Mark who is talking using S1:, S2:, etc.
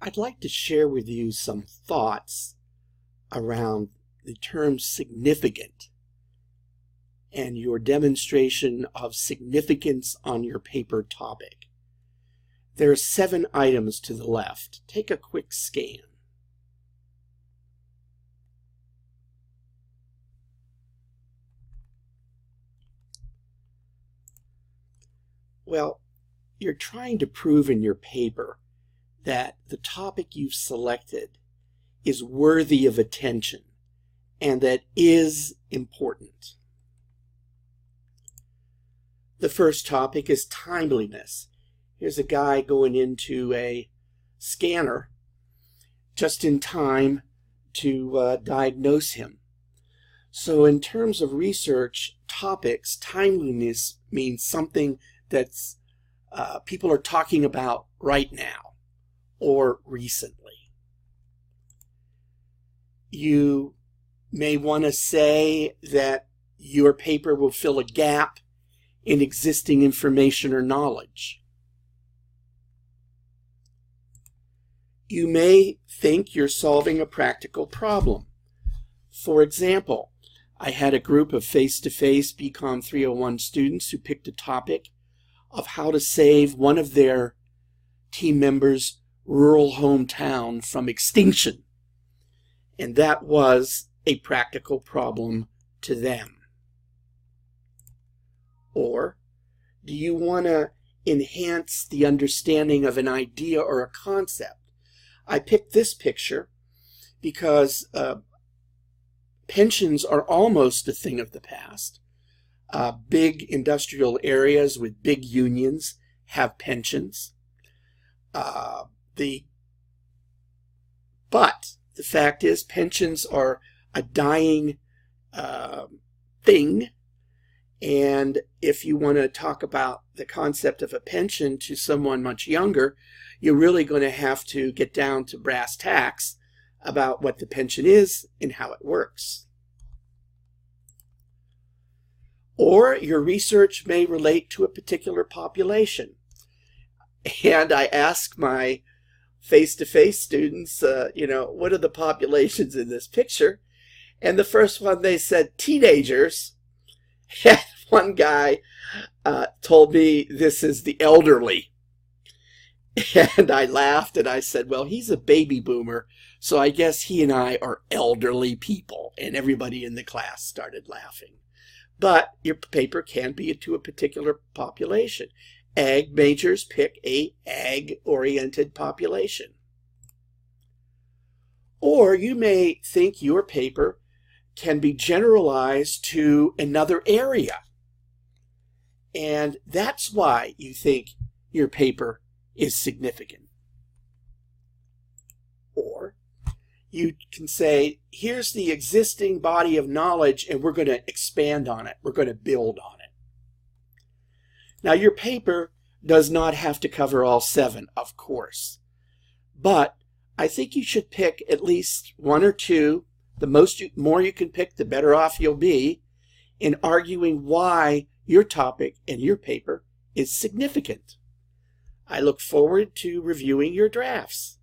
S1: I'd like to share with you some thoughts around the term significant and your demonstration of significance on your paper topic. There are 7 items to the left. Take a quick scan. Well, you're trying to prove in your paper that the topic you've selected is worthy of attention and that is important. The first topic is timeliness. Here's a guy going into a scanner just in time to diagnose him. So in terms of research topics, timeliness means something that's people are talking about right now or recently. You may want to say that your paper will fill a gap in existing information or knowledge. You may think you're solving a practical problem. For example, I had a group of face-to-face BCOM 301 students who picked a topic of how to save one of their team members' rural hometown from extinction. And that was a practical problem to them. Or, do you want to enhance the understanding of an idea or a concept? I picked this picture because pensions are almost a thing of the past. Big industrial areas with big unions have pensions. But the fact is, pensions are a dying thing. And if you want to talk about the concept of a pension to someone much younger, you're really going to have to get down to brass tacks about what the pension is and how it works. Or your research may relate to a particular population. And I ask my face-to-face students, what are the populations in this picture? And the first one, they said teenagers. And one guy told me this is the elderly. And I laughed and I said, well, he's a baby boomer, so I guess he and I are elderly people. And everybody in the class started laughing. But your paper can be to a particular population. Ag majors pick a ag-oriented population. Or you may think your paper can be generalized to another area. And that's why you think your paper is significant. Or you can say, here's the existing body of knowledge and we're going to expand on it. We're going to build on it. Now, your paper does not have to cover all 7, of course. But I think you should pick at least 1 or 2. The more you can pick, the better off you'll be in arguing why your topic and your paper is significant. I look forward to reviewing your drafts.